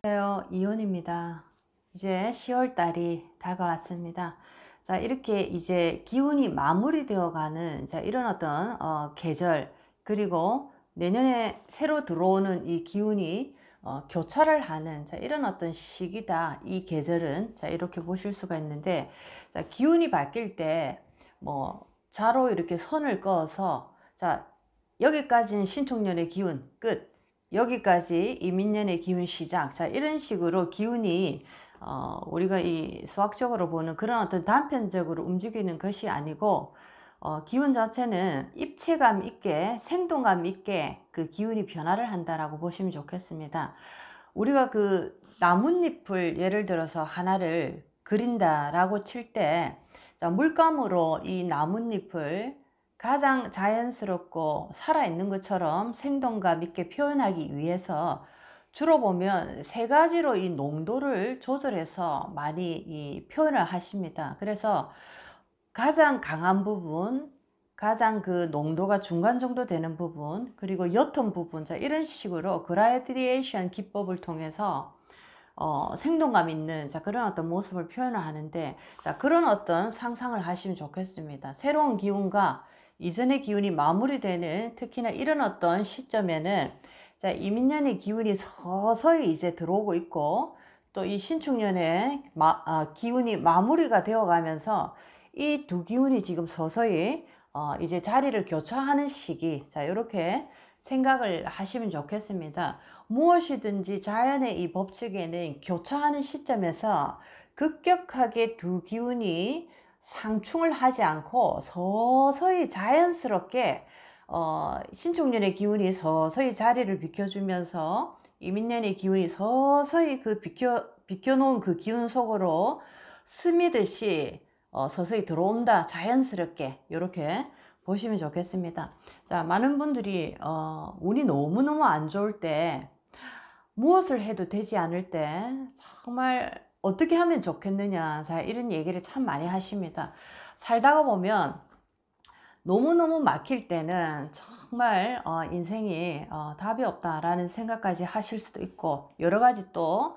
안녕하세요. 이혼입니다. 이제 10월 달이 다가왔습니다. 자, 이렇게 이제 기운이 마무리되어 가는 이런 어떤 계절, 그리고 내년에 새로 들어오는 이 기운이 교차를 하는 이런 어떤 시기다. 이 계절은 이렇게 보실 수가 있는데, 자, 기운이 바뀔 때 자로 이렇게 선을 그어서, 자, 여기까지는 신축년의 기운 끝, 여기까지 이민년의 기운 시작. 자, 이런 식으로 기운이 우리가 이 수학적으로 보는 그런 어떤 단편적으로 움직이는 것이 아니고, 기운 자체는 입체감 있게, 생동감 있게 그 기운이 변화를 한다라고 보시면 좋겠습니다. 우리가 그 나뭇잎을 예를 들어서 하나를 그린다라고 칠 때, 자, 물감으로 이 나뭇잎을 가장 자연스럽고 살아있는 것처럼 생동감 있게 표현하기 위해서 주로 보면 세 가지로 이 농도를 조절해서 많이 이 표현을 하십니다. 그래서 가장 강한 부분, 가장 그 농도가 중간 정도 되는 부분, 그리고 옅은 부분, 자, 이런 식으로 그라데이션 기법을 통해서 생동감 있는 그런 어떤 모습을 표현을 하는데, 자, 그런 어떤 상상을 하시면 좋겠습니다. 새로운 기운과 이전의 기운이 마무리되는 특히나 이런 어떤 시점에는, 자, 이민년의 기운이 서서히 이제 들어오고 있고, 또 이 신축년의 기운이 마무리가 되어 가면서 이 두 기운이 지금 서서히 이제 자리를 교차하는 시기, 자, 이렇게 생각을 하시면 좋겠습니다. 무엇이든지 자연의 이 법칙에는 교차하는 시점에서 급격하게 두 기운이 상충을 하지 않고 서서히 자연스럽게 신축년의 기운이 서서히 자리를 비켜주면서 이민년의 기운이 서서히 그 비켜놓은 그 기운 속으로 스미듯이 서서히 들어온다. 자연스럽게 이렇게 보시면 좋겠습니다. 자, 많은 분들이 운이 너무너무 안 좋을 때, 무엇을 해도 되지 않을 때 정말 어떻게 하면 좋겠느냐, 자, 이런 얘기를 참 많이 하십니다. 살다가 보면 너무너무 막힐 때는 정말 인생이 답이 없다라는 생각까지 하실 수도 있고, 여러 가지 또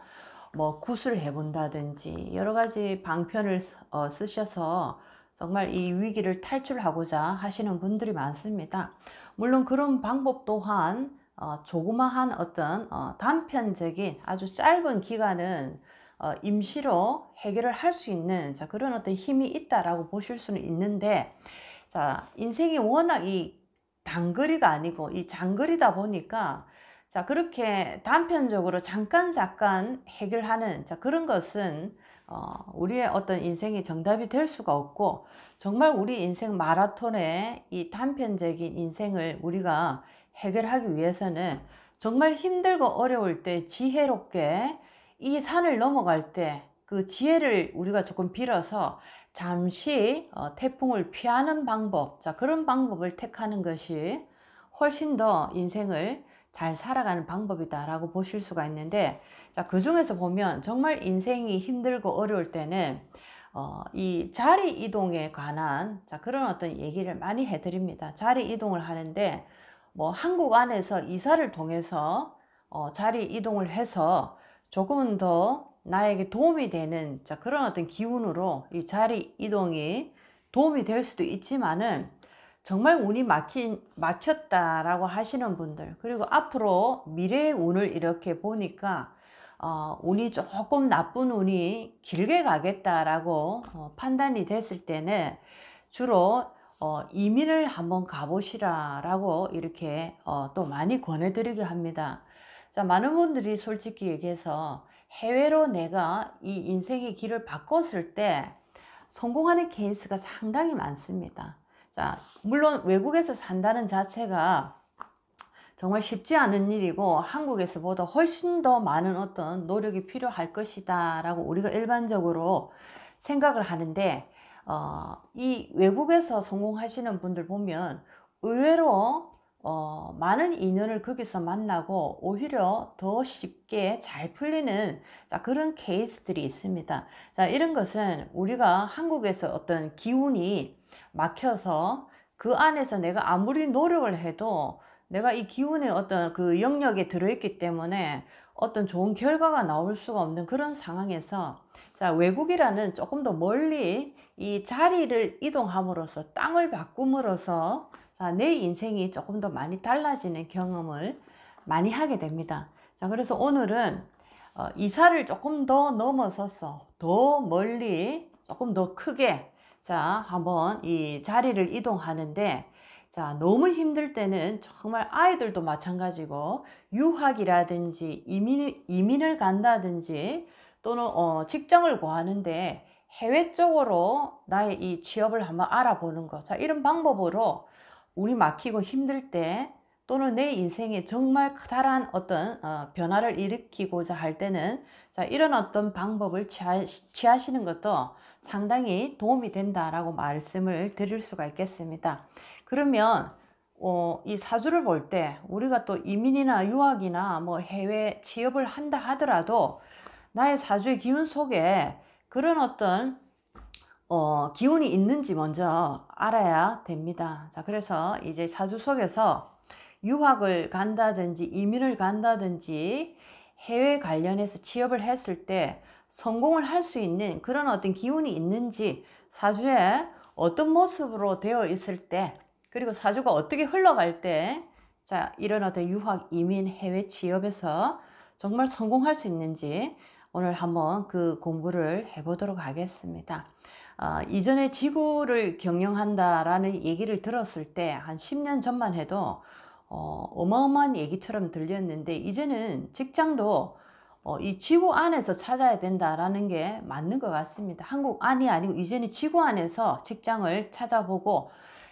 굿을 해본다든지 여러 가지 방편을 쓰셔서 정말 이 위기를 탈출하고자 하시는 분들이 많습니다. 물론 그런 방법 또한 조그마한 어떤 단편적인 아주 짧은 기간은 임시로 해결을 할 수 있는 그런 어떤 힘이 있다라고 보실 수는 있는데, 자, 인생이 워낙 이 단거리가 아니고 이 장거리다 보니까, 자, 그렇게 단편적으로 잠깐 해결하는 그런 것은 우리의 어떤 인생이 정답이 될 수가 없고, 정말 우리 인생 마라톤의 이 단편적인 인생을 우리가 해결하기 위해서는 정말 힘들고 어려울 때 지혜롭게 이 산을 넘어갈 때 그 지혜를 우리가 조금 빌어서 잠시 태풍을 피하는 방법, 자, 그런 방법을 택하는 것이 훨씬 더 인생을 잘 살아가는 방법이다라고 보실 수가 있는데, 자, 그 중에서 보면 정말 인생이 힘들고 어려울 때는 이 자리 이동에 관한 그런 어떤 얘기를 많이 해드립니다. 자리 이동을 하는데 한국 안에서 이사를 통해서 자리 이동을 해서 조금은 더 나에게 도움이 되는 그런 어떤 기운으로 이 자리 이동이 도움이 될 수도 있지만은, 정말 운이 막혔다라고 하시는 분들, 그리고 앞으로 미래의 운을 이렇게 보니까 운이 조금 나쁜 운이 길게 가겠다라고 판단이 됐을 때는 주로 이민을 한번 가보시라라고 이렇게 또 많이 권해드리게 합니다. 자, 많은 분들이 솔직히 얘기해서 해외로 내가 이 인생의 길을 바꿨을 때 성공하는 케이스가 상당히 많습니다. 자, 물론 외국에서 산다는 자체가 정말 쉽지 않은 일이고 한국에서보다 훨씬 더 많은 어떤 노력이 필요할 것이다 라고 우리가 일반적으로 생각을 하는데, 이 외국에서 성공하시는 분들 보면 의외로 많은 인연을 거기서 만나고 오히려 더 쉽게 잘 풀리는 그런 케이스들이 있습니다. 자, 이런 것은 우리가 한국에서 어떤 기운이 막혀서 그 안에서 내가 아무리 노력을 해도 내가 이 기운의 어떤 그 영역에 들어있기 때문에 어떤 좋은 결과가 나올 수가 없는 그런 상황에서 자, 외국이라는 조금 더 멀리 이 자리를 이동함으로써 땅을 바꿈으로써 자, 내 인생이 조금 더 많이 달라지는 경험을 많이 하게 됩니다. 자, 그래서 오늘은 이사를 조금 더 넘어서서 더 멀리 조금 더 크게 자, 한번 이 자리를 이동하는데 자, 너무 힘들 때는 정말 아이들도 마찬가지고 유학이라든지 이민을 간다든지 또는 직장을 구하는데 해외 쪽으로 나의 이 취업을 한번 알아보는 것. 자, 이런 방법으로 운이 막히고 힘들 때 또는 내 인생에 정말 커다란 어떤 변화를 일으키고자 할 때는 자, 이런 어떤 방법을 취하시는 것도 상당히 도움이 된다라고 말씀을 드릴 수가 있겠습니다. 그러면 이 사주를 볼 때 우리가 또 이민이나 유학이나 뭐 해외 취업을 한다 하더라도 나의 사주의 기운 속에 그런 어떤 기운이 있는지 먼저 알아야 됩니다. 자, 그래서 이제 사주 속에서 유학을 간다든지 이민을 간다든지 해외 관련해서 취업을 했을 때 성공을 할 수 있는 그런 어떤 기운이 있는지 사주에 어떤 모습으로 되어 있을 때 그리고 사주가 어떻게 흘러갈 때 자, 이런 어떤 유학, 이민, 해외 취업에서 정말 성공할 수 있는지 오늘 한번 그 공부를 해보도록 하겠습니다. 이전에 지구를 경영한다라는 얘기를 들었을 때 한 10년 전만 해도 어마어마한 얘기처럼 들렸는데 이제는 직장도 이 지구 안에서 찾아야 된다라는 게 맞는 것 같습니다. 한국 안이 아니고 이제는 지구 안에서 직장을 찾아보고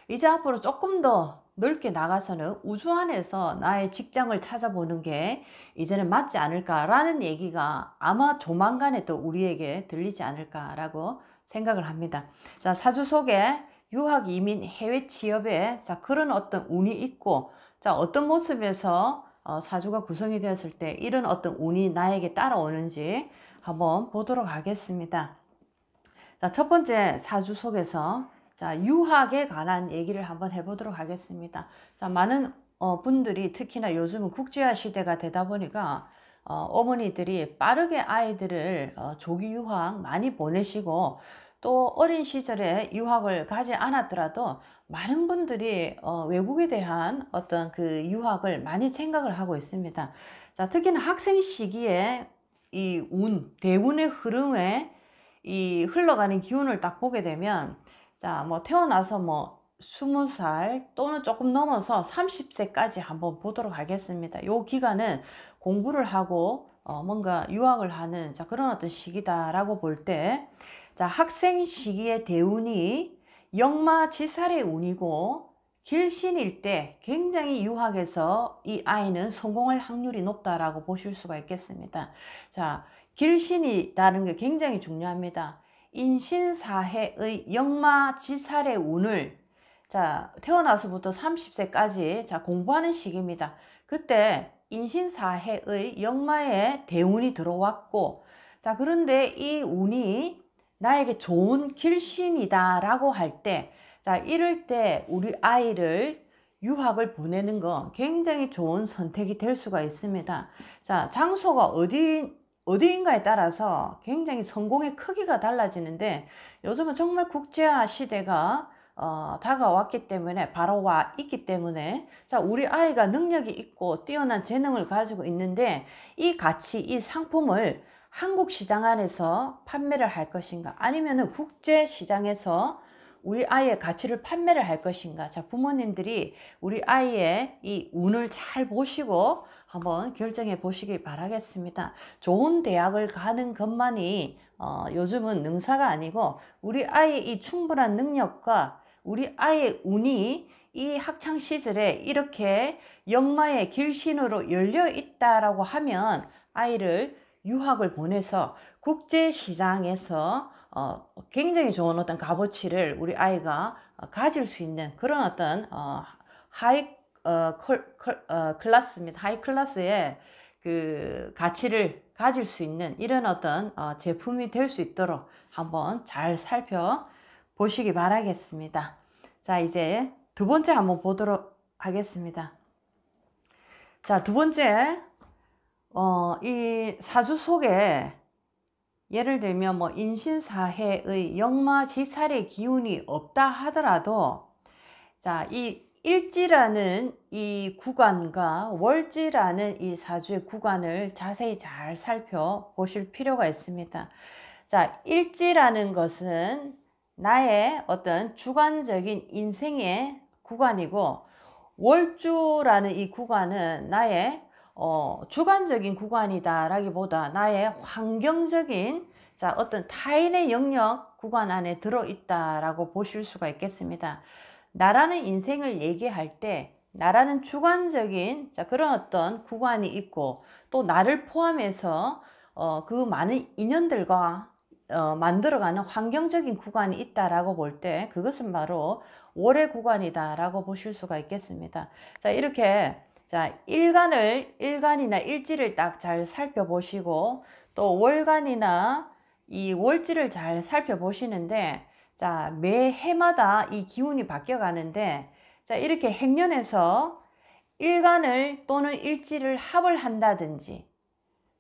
이제 앞으로 조금 더 넓게 나가서는 우주 안에서 나의 직장을 찾아보는 게 이제는 맞지 않을까라는 얘기가 아마 조만간에 또 우리에게 들리지 않을까라고 생각을 합니다. 자, 사주 속에 유학, 이민, 해외 취업에 자, 그런 어떤 운이 있고 자, 어떤 모습에서 사주가 구성이 되었을 때 이런 어떤 운이 나에게 따라오는지 한번 보도록 하겠습니다. 자, 첫 번째 사주 속에서 자, 유학에 관한 얘기를 한번 해보도록 하겠습니다. 자, 많은 분들이 특히나 요즘은 국제화 시대가 되다 보니까 어머니들이 빠르게 아이들을 조기 유학 많이 보내시고 또 어린 시절에 유학을 가지 않았더라도 많은 분들이 외국에 대한 어떤 그 유학을 많이 생각을 하고 있습니다. 자, 특히나 학생 시기에 이 대운의 흐름에 이 흘러가는 기운을 딱 보게 되면 자, 뭐 태어나서 뭐 20살 또는 조금 넘어서 30세까지 한번 보도록 하겠습니다. 요 기간은 공부를 하고 뭔가 유학을 하는 자, 그런 어떤 시기다라고 볼 때 자, 학생 시기의 대운이 역마지살의 운이고 길신일 때 굉장히 유학에서 이 아이는 성공할 확률이 높다라고 보실 수가 있겠습니다. 자, 길신이라는 게 굉장히 중요합니다. 인신사해의 역마지살의 운을 자, 태어나서부터 30세까지 자, 공부하는 시기입니다. 그때 인신사해의 역마의 대운이 들어왔고 자, 그런데 이 운이 나에게 좋은 길신이다 라고 할 때 자, 이럴 때 우리 아이를 유학을 보내는 거 굉장히 좋은 선택이 될 수가 있습니다. 자, 장소가 어디인가에 따라서 굉장히 성공의 크기가 달라지는데 요즘은 정말 국제화 시대가 다가왔기 때문에 바로 와 있기 때문에 자, 우리 아이가 능력이 있고 뛰어난 재능을 가지고 있는데 이 가치, 이 상품을 한국 시장 안에서 판매를 할 것인가 아니면은 국제 시장에서 우리 아이의 가치를 판매를 할 것인가. 자, 부모님들이 우리 아이의 이 운을 잘 보시고 한번 결정해 보시기 바라겠습니다. 좋은 대학을 가는 것만이 요즘은 능사가 아니고 우리 아이의 이 충분한 능력과 우리 아이의 운이 이 학창 시절에 이렇게 역마의 길신으로 열려 있다라고 하면 아이를 유학을 보내서 국제시장에서 굉장히 좋은 어떤 값어치를 우리 아이가 가질 수 있는 그런 어떤 클래스입니다. 하이 클래스의 그 가치를 가질 수 있는 이런 어떤 제품이 될 수 있도록 한번 잘 살펴보시기 바라겠습니다. 자, 이제 두 번째 한번 보도록 하겠습니다. 자, 두 번째 이 사주 속에 예를 들면 뭐 인신사해의 역마지살의 기운이 없다 하더라도 자, 이 일지라는 이 구간과 월지라는 이 사주의 구간을 자세히 잘 살펴보실 필요가 있습니다. 자, 일지라는 것은 나의 어떤 주관적인 인생의 구간이고, 월주라는 이 구간은 나의 주관적인 구간이다 라기보다 나의 환경적인 자, 어떤 타인의 영역 구간 안에 들어있다 라고 보실 수가 있겠습니다. 나라는 인생을 얘기할 때 나라는 주관적인 자, 그런 어떤 구간이 있고, 또 나를 포함해서 그 많은 인연들과 만들어가는 환경적인 구간이 있다라고 볼 때 그것은 바로 월의 구간이다 라고 보실 수가 있겠습니다. 자, 이렇게 자, 일간이나 일지를 딱 잘 살펴보시고, 또 월간이나 이 월지를 잘 살펴보시는데, 자, 매 해마다 이 기운이 바뀌어 가는데, 자, 이렇게 행년에서 일간을 또는 일지를 합을 한다든지,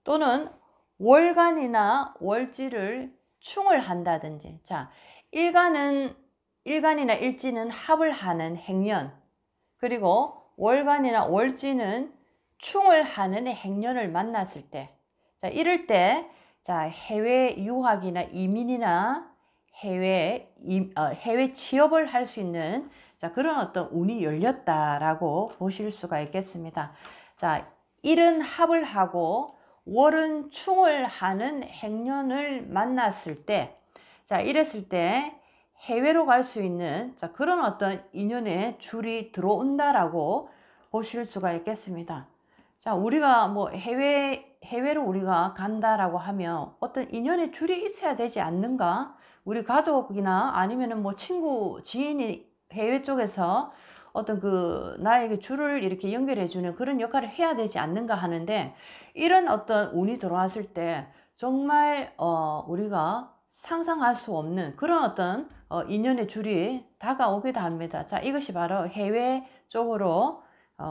또는 월간이나 월지를 충을 한다든지, 자, 일간이나 일지는 합을 하는 행년, 그리고 월간이나 월지는 충을 하는 행년을 만났을 때, 자, 이럴 때, 자, 해외 유학이나 이민이나 해외 취업을 할 수 있는 자, 그런 어떤 운이 열렸다라고 보실 수가 있겠습니다. 자, 일은 합을 하고 월은 충을 하는 행년을 만났을 때, 자, 이랬을 때 해외로 갈 수 있는 자, 그런 어떤 인연의 줄이 들어온다라고 보실 수가 있겠습니다. 자, 우리가 뭐 해외로 우리가 간다라고 하면 어떤 인연의 줄이 있어야 되지 않는가? 우리 가족이나 아니면은 뭐 친구, 지인이 해외 쪽에서 어떤 그 나에게 줄을 이렇게 연결해 주는 그런 역할을 해야 되지 않는가 하는데, 이런 어떤 운이 들어왔을 때 정말 우리가 상상할 수 없는 그런 어떤 인연의 줄이 다가오기도 합니다. 자, 이것이 바로 해외 쪽으로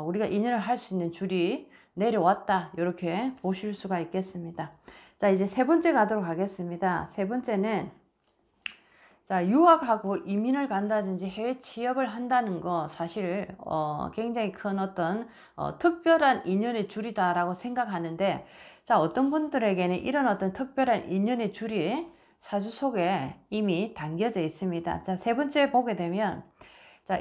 우리가 인연을 할 수 있는 줄이 내려왔다, 이렇게 보실 수가 있겠습니다. 자, 이제 세 번째 가도록 하겠습니다. 세 번째는 자, 유학하고 이민을 간다든지 해외 취업을 한다는 거 사실 굉장히 큰 어떤 특별한 인연의 줄이다라고 생각하는데, 자, 어떤 분들에게는 이런 어떤 특별한 인연의 줄이 사주 속에 이미 담겨져 있습니다. 자, 세 번째 보게 되면 자,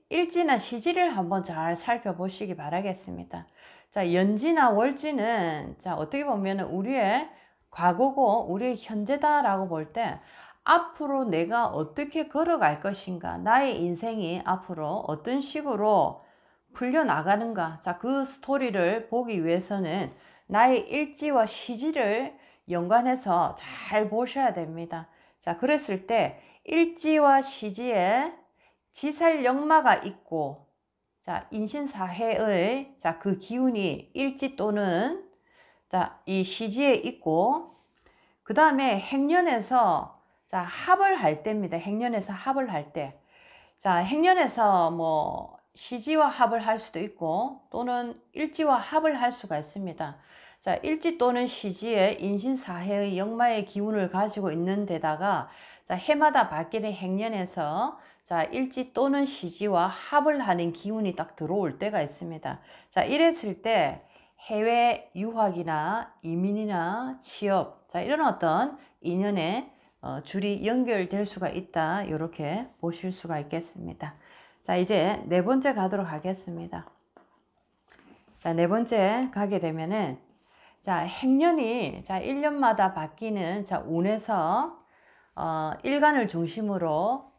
일지나 시지를 한번 잘 살펴보시기 바라겠습니다. 자, 연지나 월지는 자, 어떻게 보면 우리의 과거고 우리의 현재다라고 볼 때 앞으로 내가 어떻게 걸어갈 것인가, 나의 인생이 앞으로 어떤 식으로 풀려나가는가, 자, 그 스토리를 보기 위해서는 나의 일지와 시지를 연관해서 잘 보셔야 됩니다. 자, 그랬을 때 일지와 시지에 지살 역마가 있고, 자, 인신사해의 자, 그 기운이 일지 또는 자, 이 시지에 있고, 그 다음에 행년에서 자, 합을 할 때입니다. 행년에서 합을 할 때. 자, 행년에서 뭐 시지와 합을 할 수도 있고 또는 일지와 합을 할 수가 있습니다. 자, 일지 또는 시지에 인신사해의 역마의 기운을 가지고 있는 데다가 자, 해마다 바뀌는 행년에서 자, 일지 또는 시지와 합을 하는 기운이 딱 들어올 때가 있습니다. 자, 이랬을 때 해외 유학이나 이민이나 취업, 자, 이런 어떤 인연의 줄이 연결될 수가 있다, 이렇게 보실 수가 있겠습니다. 자, 이제 네 번째 가도록 하겠습니다. 자, 네 번째 가게 되면은 자, 행년이 자, 1년마다 바뀌는 자, 운에서 일간을 중심으로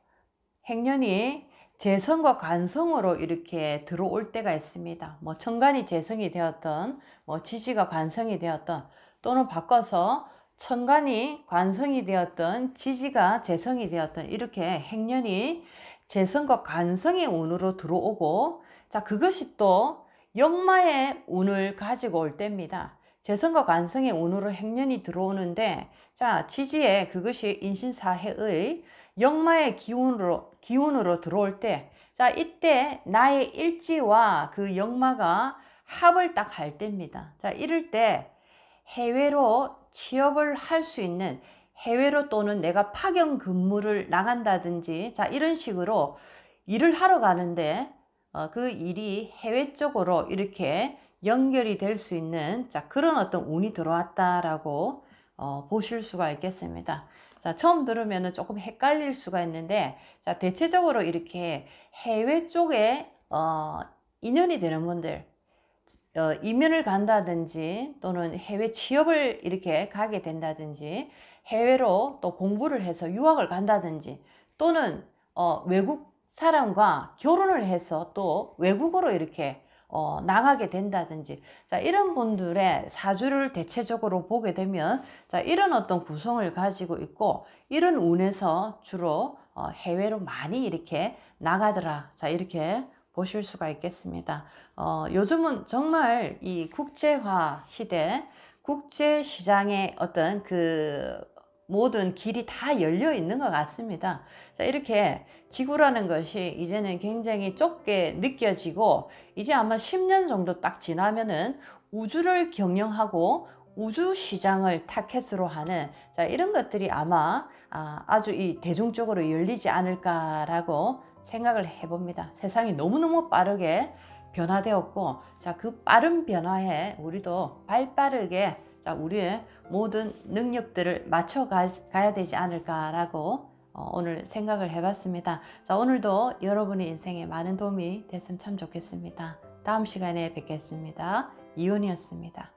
행년이 재성과 관성으로 이렇게 들어올 때가 있습니다. 뭐 천간이 재성이 되었던, 뭐 지지가 관성이 되었던, 또는 바꿔서 천간이 관성이 되었던, 지지가 재성이 되었던, 이렇게 행년이 재성과 관성의 운으로 들어오고, 자, 그것이 또 역마의 운을 가지고 올 때입니다. 재성과 관성의 운으로 행년이 들어오는데, 자, 지지에 그것이 인신사해의 역마의 기운으로 들어올 때, 자, 이때 나의 일지와 그 역마가 합을 딱 할 때입니다. 자, 이럴 때 해외로 취업을 할 수 있는, 해외로 또는 내가 파견 근무를 나간다든지, 자, 이런 식으로 일을 하러 가는데 그 일이 해외 쪽으로 이렇게 연결이 될 수 있는, 자, 그런 어떤 운이 들어왔다라고 보실 수가 있겠습니다. 자, 처음 들으면 조금 헷갈릴 수가 있는데, 자, 대체적으로 이렇게 해외 쪽에 인연이 되는 분들, 이민을 간다든지 또는 해외 취업을 이렇게 가게 된다든지, 해외로 또 공부를 해서 유학을 간다든지, 또는 외국 사람과 결혼을 해서 또 외국으로 이렇게 나가게 된다든지, 자, 이런 분들의 사주를 대체적으로 보게 되면, 자, 이런 어떤 구성을 가지고 있고, 이런 운에서 주로 해외로 많이 이렇게 나가더라. 자, 이렇게 보실 수가 있겠습니다. 요즘은 정말 이 국제화 시대, 국제 시장의 어떤 그 모든 길이 다 열려 있는 것 같습니다. 자, 이렇게 지구라는 것이 이제는 굉장히 좁게 느껴지고, 이제 아마 10년 정도 딱 지나면은 우주를 경영하고 우주 시장을 타켓으로 하는, 자, 이런 것들이 아마 아주 이 대중적으로 열리지 않을까라고 생각을 해봅니다. 세상이 너무너무 빠르게 변화되었고, 자, 그 빠른 변화에 우리도 발빠르게, 자, 우리의 모든 능력들을 맞춰 가야 되지 않을까라고 오늘 생각을 해봤습니다. 자, 오늘도 여러분의 인생에 많은 도움이 됐으면 참 좋겠습니다. 다음 시간에 뵙겠습니다. 이온이었습니다.